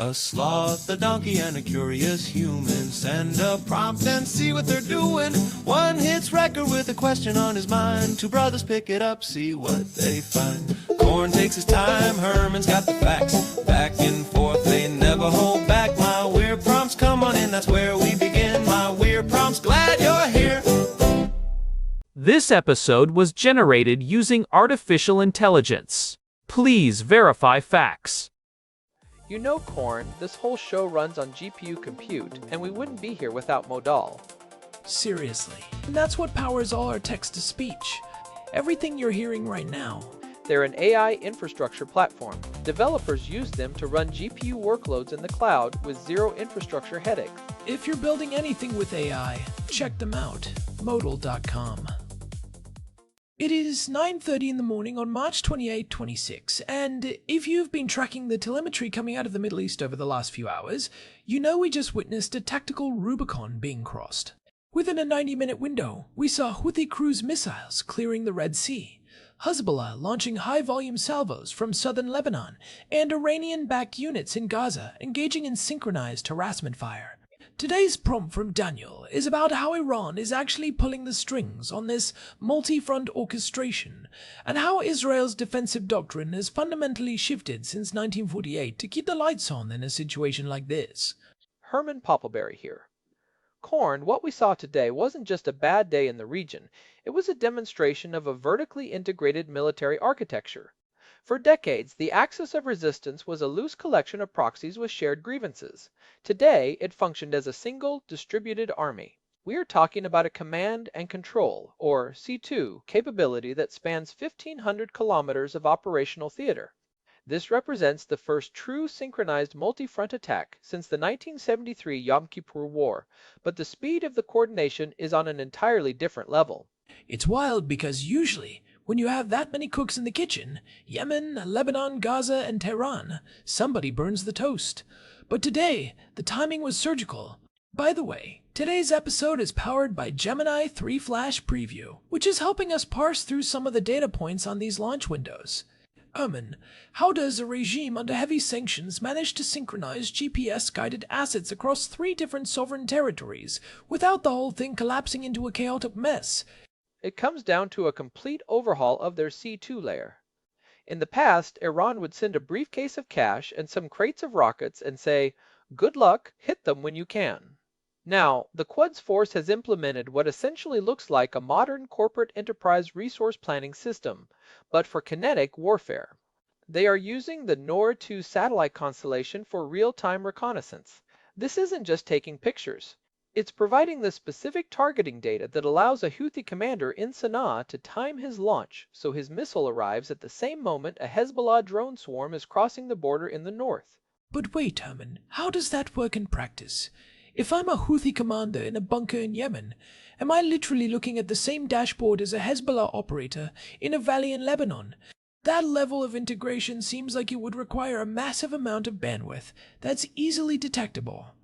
A sloth, a donkey, and a curious human. Send a prompt and see what they're doing. One hits record with a question on his mind. Two brothers pick it up, see what they find. Corn takes his time, Herman's got the facts. Back and forth, they never hold back. My weird prompts, come on in, that's where we begin. My weird prompts, glad you're here. This episode was generated using artificial intelligence. Please verify facts. You know, Corn, this whole show runs on GPU compute, and we wouldn't be here without Modal. Seriously. And that's what powers all our text-to-speech. Everything you're hearing right now. They're an AI infrastructure platform. Developers use them to run GPU workloads in the cloud with zero infrastructure headaches. If you're building anything with AI, check them out. Modal.com. It is 9:30 in the morning on March 28, 26, and if you've been tracking the telemetry coming out of the Middle East over the last few hours, you know we just witnessed a tactical Rubicon being crossed. Within a 90-minute window, we saw Houthi cruise missiles clearing the Red Sea, Hezbollah launching high-volume salvos from southern Lebanon, and Iranian-backed units in Gaza engaging in synchronized harassment fire. Today's prompt from Daniel is about how Iran is actually pulling the strings on this multi-front orchestration, and how Israel's defensive doctrine has fundamentally shifted since 1948 to keep the lights on in a situation like this. Herman Poppleberry here. Corn, what we saw today wasn't just a bad day in the region, it was a demonstration of a vertically integrated military architecture. For decades, the axis of resistance was a loose collection of proxies with shared grievances. Today, it functioned as a single, distributed army. We are talking about a command and control, or C2, capability that spans 1,500 kilometers of operational theater. This represents the first true synchronized multi-front attack since the 1973 Yom Kippur War, but the speed of the coordination is on an entirely different level. It's wild because usually, when you have that many cooks in the kitchen, Yemen, Lebanon, Gaza, and Tehran, somebody burns the toast. But today, the timing was surgical. By the way, today's episode is powered by Gemini 3 Flash Preview, which is helping us parse through some of the data points on these launch windows. Herman, how does a regime under heavy sanctions manage to synchronize GPS-guided assets across 3 different sovereign territories without the whole thing collapsing into a chaotic mess? It comes down to a complete overhaul of their C2 layer. In the past, Iran would send a briefcase of cash and some crates of rockets and say, "Good luck, hit them when you can." Now, the Quds Force has implemented what essentially looks like a modern corporate enterprise resource planning system, but for kinetic warfare. They are using the NOR-2 satellite constellation for real-time reconnaissance. This isn't just taking pictures. It's providing the specific targeting data that allows a Houthi commander in Sana'a to time his launch so his missile arrives at the same moment a Hezbollah drone swarm is crossing the border in the north. But wait, Herman, how does that work in practice? If I'm a Houthi commander in a bunker in Yemen, am I literally looking at the same dashboard as a Hezbollah operator in a valley in Lebanon? That level of integration seems like it would require a massive amount of bandwidth that's easily detectable.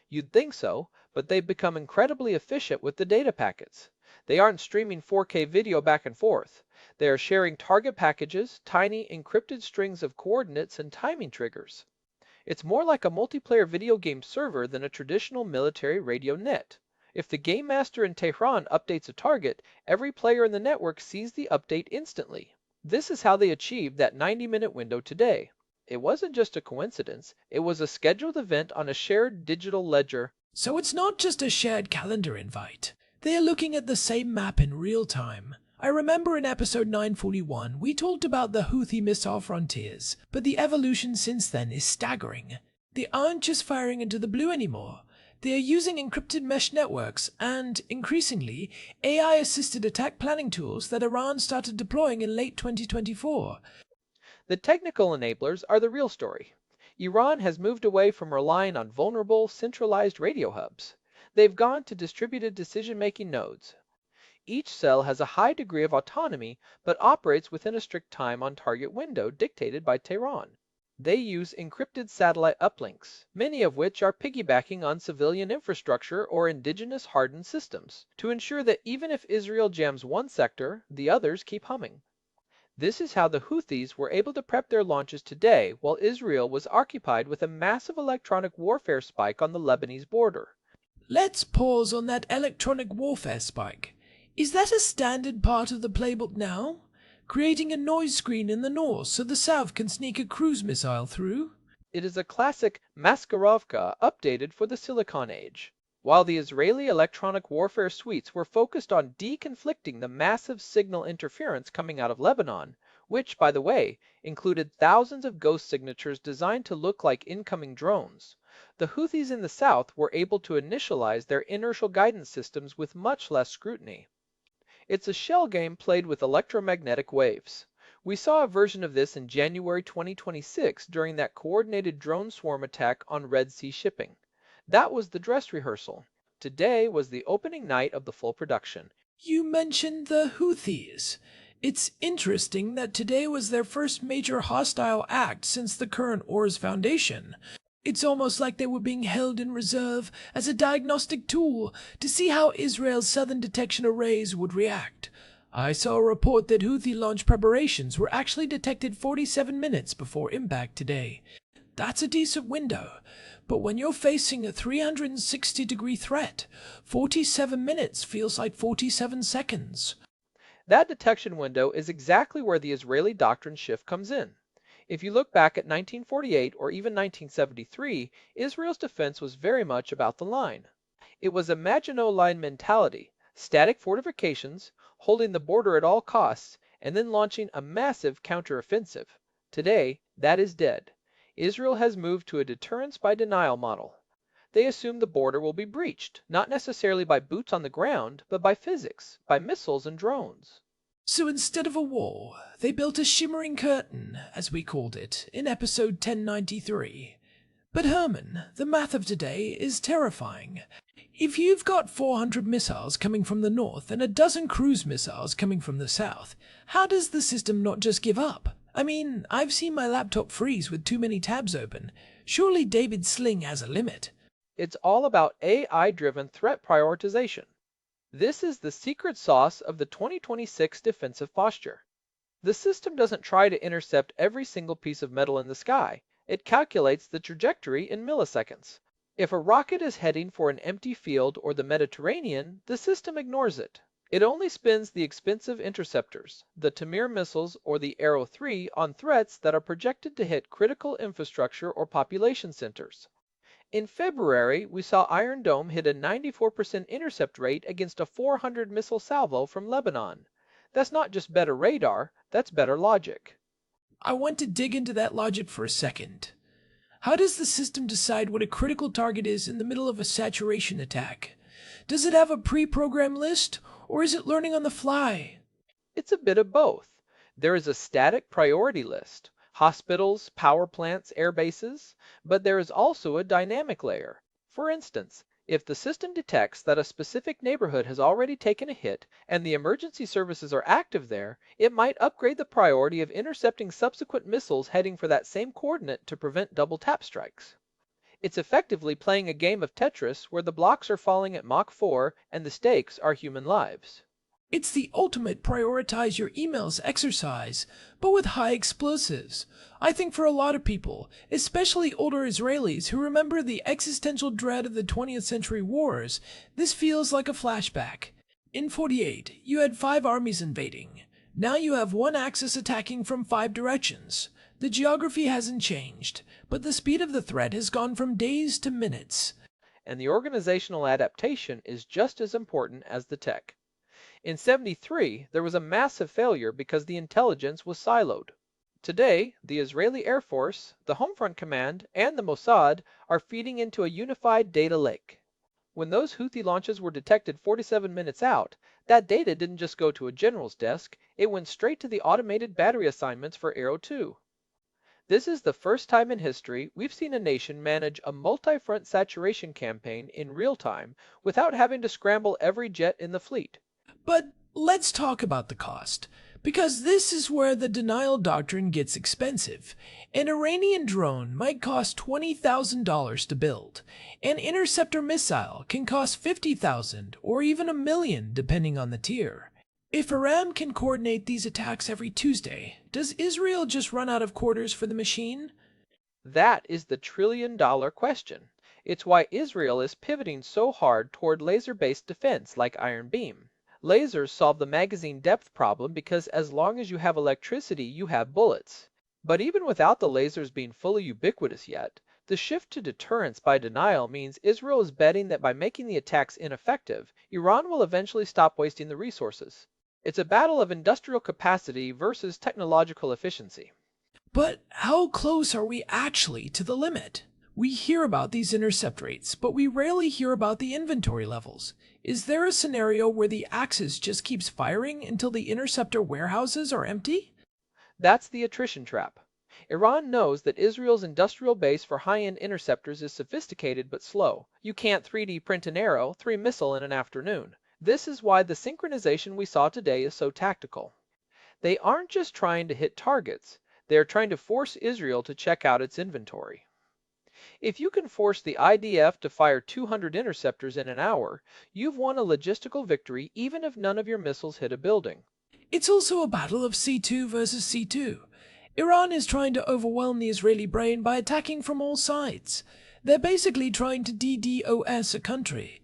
You'd think so, but they've become incredibly efficient with the data packets. They aren't streaming 4K video back and forth. They are sharing target packages, tiny encrypted strings of coordinates and timing triggers. It's more like a multiplayer video game server than a traditional military radio net. If the game master in Tehran updates a target, every player in the network sees the update instantly. This is how they achieved that 90-minute window today. It wasn't just a coincidence, it was a scheduled event on a shared digital ledger. So it's not just a shared calendar invite. They are looking at the same map in real time. I remember in episode 941 we talked about the Houthi missile frontiers, but the evolution since then is staggering. They aren't just firing into the blue anymore. They are using encrypted mesh networks and, increasingly, AI-assisted attack planning tools that Iran started deploying in late 2024. The technical enablers are the real story. Iran has moved away from relying on vulnerable, centralized radio hubs. They've gone to distributed decision-making nodes. Each cell has a high degree of autonomy, but operates within a strict time on target window dictated by Tehran. They use encrypted satellite uplinks, many of which are piggybacking on civilian infrastructure or indigenous hardened systems, to ensure that even if Israel jams one sector, the others keep humming. This is how the Houthis were able to prep their launches today while Israel was occupied with a massive electronic warfare spike on the Lebanese border. Let's pause on that electronic warfare spike. Is that a standard part of the playbook now? Creating a noise screen in the north so the south can sneak a cruise missile through? It is a classic Maskirovka updated for the Silicon Age. While the Israeli electronic warfare suites were focused on deconflicting the massive signal interference coming out of Lebanon, which, by the way, included thousands of ghost signatures designed to look like incoming drones, the Houthis in the south were able to initialize their inertial guidance systems with much less scrutiny. It's a shell game played with electromagnetic waves. We saw a version of this in January 2026 during that coordinated drone swarm attack on Red Sea shipping. That was the dress rehearsal. Today was the opening night of the full production. You mentioned the Houthis. It's interesting that today was their first major hostile act since the current war's foundation. It's almost like they were being held in reserve as a diagnostic tool to see how Israel's southern detection arrays would react. I saw a report that Houthi launch preparations were actually detected 47 minutes before impact today. That's a decent window, but when you're facing a 360-degree threat, 47 minutes feels like 47 seconds. That detection window is exactly where the Israeli doctrine shift comes in. If you look back at 1948 or even 1973, Israel's defense was very much about the line. It was a Maginot Line mentality, static fortifications, holding the border at all costs, and then launching a massive counteroffensive. Today, that is dead. Israel has moved to a deterrence-by-denial model. They assume the border will be breached, not necessarily by boots on the ground, but by physics, by missiles and drones. So instead of a wall, they built a shimmering curtain, as we called it, in episode 1093. But Herman, the math of today is terrifying. If you've got 400 missiles coming from the north and a dozen cruise missiles coming from the south, how does the system not just give up? I mean, I've seen my laptop freeze with too many tabs open. Surely David's sling has a limit. It's all about AI-driven threat prioritization. This is the secret sauce of the 2026 defensive posture. The system doesn't try to intercept every single piece of metal in the sky. It calculates the trajectory in milliseconds. If a rocket is heading for an empty field or the Mediterranean, the system ignores it. It only spins the expensive interceptors, the Tamir missiles or the Arrow 3, on threats that are projected to hit critical infrastructure or population centers. In February, we saw Iron Dome hit a 94% intercept rate against a 400 missile salvo from Lebanon. That's not just better radar, that's better logic. I want to dig into that logic for a second. How does the system decide what a critical target is in the middle of a saturation attack? Does it have a pre-programmed list, or is it learning on the fly? It's a bit of both. There is a static priority list, hospitals, power plants, air bases, but there is also a dynamic layer. For instance, if the system detects that a specific neighborhood has already taken a hit and the emergency services are active there, it might upgrade the priority of intercepting subsequent missiles heading for that same coordinate to prevent double tap strikes. It's effectively playing a game of Tetris where the blocks are falling at Mach 4 and the stakes are human lives. It's the ultimate prioritize your emails exercise, but with high explosives. I think for a lot of people, especially older Israelis who remember the existential dread of the 20th century wars, this feels like a flashback. In 48, you had 5 armies invading. Now you have one axis attacking from 5 directions. The geography hasn't changed, but the speed of the threat has gone from days to minutes. And the organizational adaptation is just as important as the tech. In 73, there was a massive failure because the intelligence was siloed. Today, the Israeli Air Force, the Homefront Command, and the Mossad are feeding into a unified data lake. When those Houthi launches were detected 47 minutes out, that data didn't just go to a general's desk, it went straight to the automated battery assignments for Arrow 2. This is the first time in history we've seen a nation manage a multi-front saturation campaign in real time without having to scramble every jet in the fleet. But let's talk about the cost, because this is where the denial doctrine gets expensive. An Iranian drone might cost $20,000 to build. An interceptor missile can cost $50,000 or even $1 million depending on the tier. If Iran can coordinate these attacks every Tuesday, does Israel just run out of quarters for the machine? That is the trillion-dollar question. It's why Israel is pivoting so hard toward laser-based defense like Iron Beam. Lasers solve the magazine depth problem because as long as you have electricity, you have bullets. But even without the lasers being fully ubiquitous yet, the shift to deterrence by denial means Israel is betting that by making the attacks ineffective, Iran will eventually stop wasting the resources. It's a battle of industrial capacity versus technological efficiency. But how close are we actually to the limit? We hear about these intercept rates, but we rarely hear about the inventory levels. Is there a scenario where the Axis just keeps firing until the interceptor warehouses are empty? That's the attrition trap. Iran knows that Israel's industrial base for high-end interceptors is sophisticated but slow. You can't 3D print an arrow, 3 missile in an afternoon. This is why the synchronization we saw today is so tactical. They aren't just trying to hit targets, they are trying to force Israel to check out its inventory. If you can force the IDF to fire 200 interceptors in an hour, you've won a logistical victory even if none of your missiles hit a building. It's also a battle of C2 versus C2. Iran is trying to overwhelm the Israeli brain by attacking from all sides. They're basically trying to DDoS a country.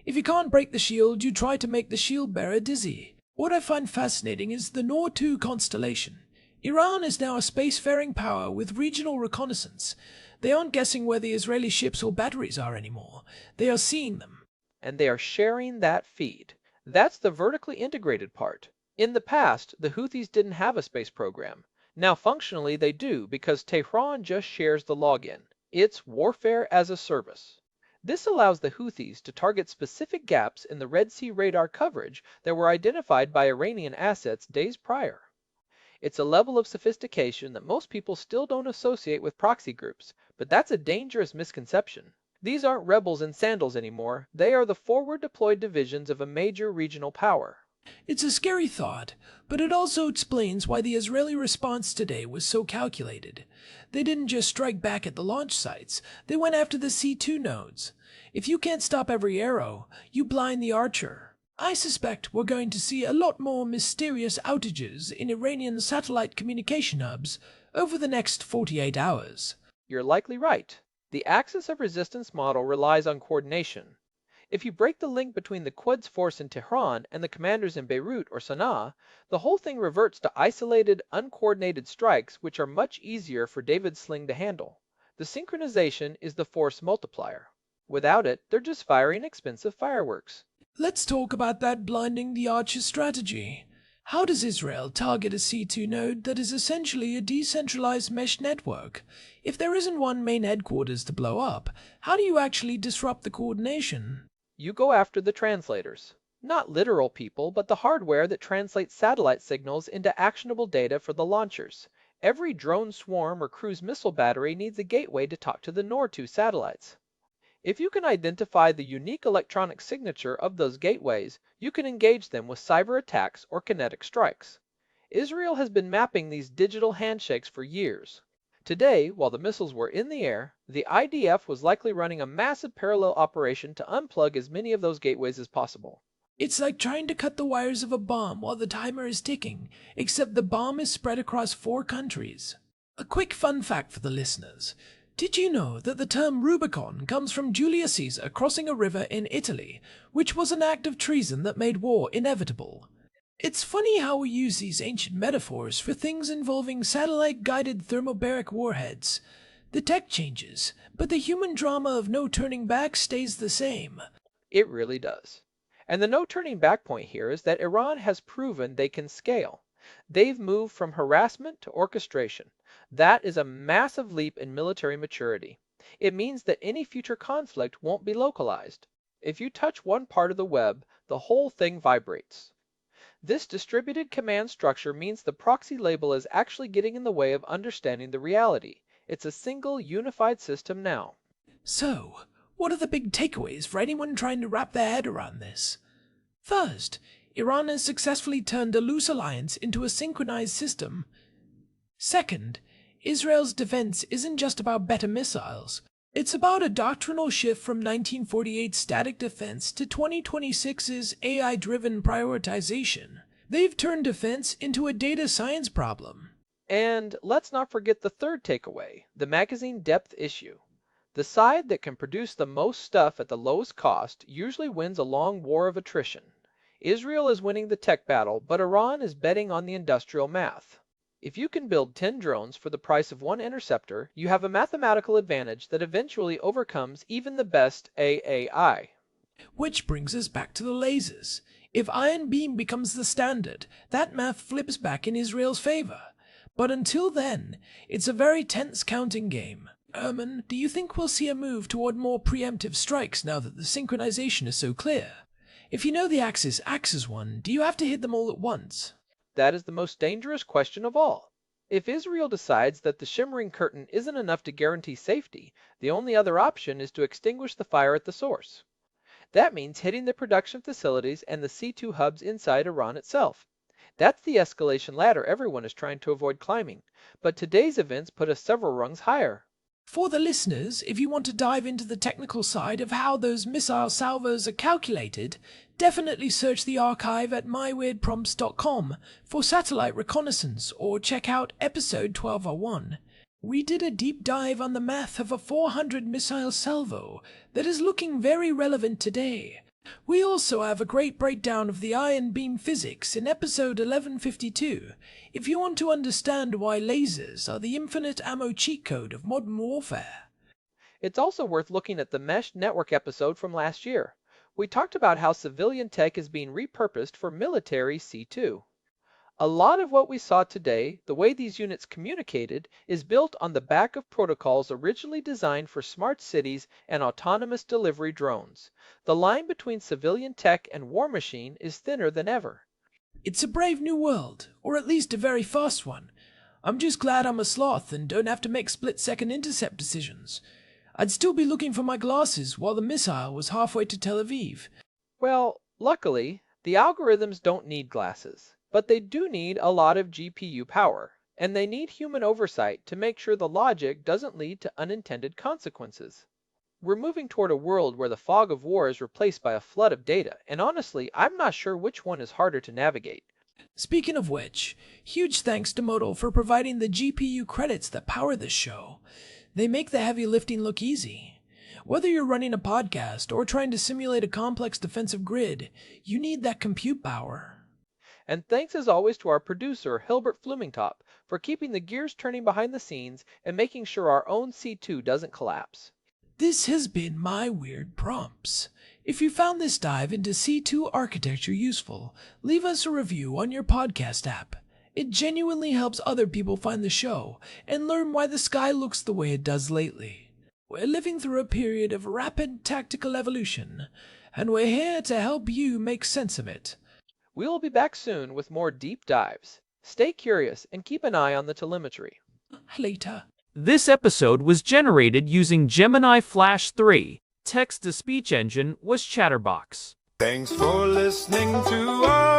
If you can't break the shield, you try to make the shield bearer dizzy. What I find fascinating is the Nord 2 constellation. Iran is now a spacefaring power with regional reconnaissance. They aren't guessing where the Israeli ships or batteries are anymore. They are seeing them. And they are sharing that feed. That's the vertically integrated part. In the past, the Houthis didn't have a space program. Now functionally they do because Tehran just shares the login. It's warfare as a service. This allows the Houthis to target specific gaps in the Red Sea radar coverage that were identified by Iranian assets days prior. It's a level of sophistication that most people still don't associate with proxy groups, but that's a dangerous misconception. These aren't rebels in sandals anymore, they are the forward deployed divisions of a major regional power. It's a scary thought, but it also explains why the Israeli response today was so calculated. They didn't just strike back at the launch sites, they went after the C2 nodes. If you can't stop every arrow, you blind the archer. I suspect we're going to see a lot more mysterious outages in Iranian satellite communication hubs over the next 48 hours. You're likely right. The axis of resistance model relies on coordination. If you break the link between the Quds force in Tehran and the commanders in Beirut or Sana'a, the whole thing reverts to isolated, uncoordinated strikes which are much easier for David's sling to handle. The synchronization is the force multiplier. Without it, they're just firing expensive fireworks. Let's talk about that blinding the archer strategy. How does Israel target a C2 node that is essentially a decentralized mesh network? If there isn't one main headquarters to blow up, how do you actually disrupt the coordination? You go after the translators. Not literal people, but the hardware that translates satellite signals into actionable data for the launchers. Every drone swarm or cruise missile battery needs a gateway to talk to the Nord 2 satellites. If you can identify the unique electronic signature of those gateways, you can engage them with cyber attacks or kinetic strikes. Israel has been mapping these digital handshakes for years. Today, while the missiles were in the air, the IDF was likely running a massive parallel operation to unplug as many of those gateways as possible. It's like trying to cut the wires of a bomb while the timer is ticking, except the bomb is spread across 4 countries. A quick fun fact for the listeners. Did you know that the term Rubicon comes from Julius Caesar crossing a river in Italy, which was an act of treason that made war inevitable? It's funny how we use these ancient metaphors for things involving satellite-guided thermobaric warheads. The tech changes, but the human drama of no turning back stays the same. It really does. And the no turning back point here is that Iran has proven they can scale. They've moved from harassment to orchestration. That is a massive leap in military maturity. It means that any future conflict won't be localized. If you touch one part of the web, the whole thing vibrates. This distributed command structure means the proxy label is actually getting in the way of understanding the reality. It's a single, unified system now. So, what are the big takeaways for anyone trying to wrap their head around this? First, Iran has successfully turned a loose alliance into a synchronized system. Second, Israel's defense isn't just about better missiles. It's about a doctrinal shift from 1948's static defense to 2026's AI-driven prioritization. They've turned defense into a data science problem. And let's not forget the third takeaway, the magazine depth issue. The side that can produce the most stuff at the lowest cost usually wins a long war of attrition. Israel is winning the tech battle, but Iran is betting on the industrial math. If you can build 10 drones for the price of one interceptor, you have a mathematical advantage that eventually overcomes even the best AAI. Which brings us back to the lasers. If Iron Beam becomes the standard, that math flips back in Israel's favor. But until then, it's a very tense counting game. Erman, do you think we'll see a move toward more preemptive strikes now that the synchronization is so clear? If you know the Axis acts as one, do you have to hit them all at once? That is the most dangerous question of all. If Israel decides that the shimmering curtain isn't enough to guarantee safety, the only other option is to extinguish the fire at the source. That means hitting the production facilities and the C2 hubs inside Iran itself. That's the escalation ladder everyone is trying to avoid climbing, but today's events put us several rungs higher. For the listeners, if you want to dive into the technical side of how those missile salvos are calculated, definitely search the archive at myweirdprompts.com for satellite reconnaissance or check out episode 1201. We did a deep dive on the math of a 400 missile salvo that is looking very relevant today. We also have a great breakdown of the iron beam physics in episode 1152, if you want to understand why lasers are the infinite ammo cheat code of modern warfare. It's also worth looking at the Mesh Network episode from last year. We talked about how civilian tech is being repurposed for military C2. A lot of what we saw today, the way these units communicated, is built on the back of protocols originally designed for smart cities and autonomous delivery drones. The line between civilian tech and war machine is thinner than ever. It's a brave new world, or at least a very fast one. I'm just glad I'm a sloth and don't have to make split-second intercept decisions. I'd still be looking for my glasses while the missile was halfway to Tel Aviv. Well, luckily, the algorithms don't need glasses. But they do need a lot of GPU power, and they need human oversight to make sure the logic doesn't lead to unintended consequences. We're moving toward a world where the fog of war is replaced by a flood of data, and honestly, I'm not sure which one is harder to navigate. Speaking of which, huge thanks to Modal for providing the GPU credits that power this show. They make the heavy lifting look easy. Whether you're running a podcast or trying to simulate a complex defensive grid, you need that compute power. And thanks as always to our producer, Hilbert Flumingtop, for keeping the gears turning behind the scenes and making sure our own C2 doesn't collapse. This has been My Weird Prompts. If you found this dive into C2 architecture useful, leave us a review on your podcast app. It genuinely helps other people find the show and learn why the sky looks the way it does lately. We're living through a period of rapid tactical evolution, and we're here to help you make sense of it. We will be back soon with more deep dives. Stay curious and keep an eye on the telemetry. Later. This episode was generated using Gemini Flash 3. Text-to-speech engine was Chatterbox. Thanks for listening to us.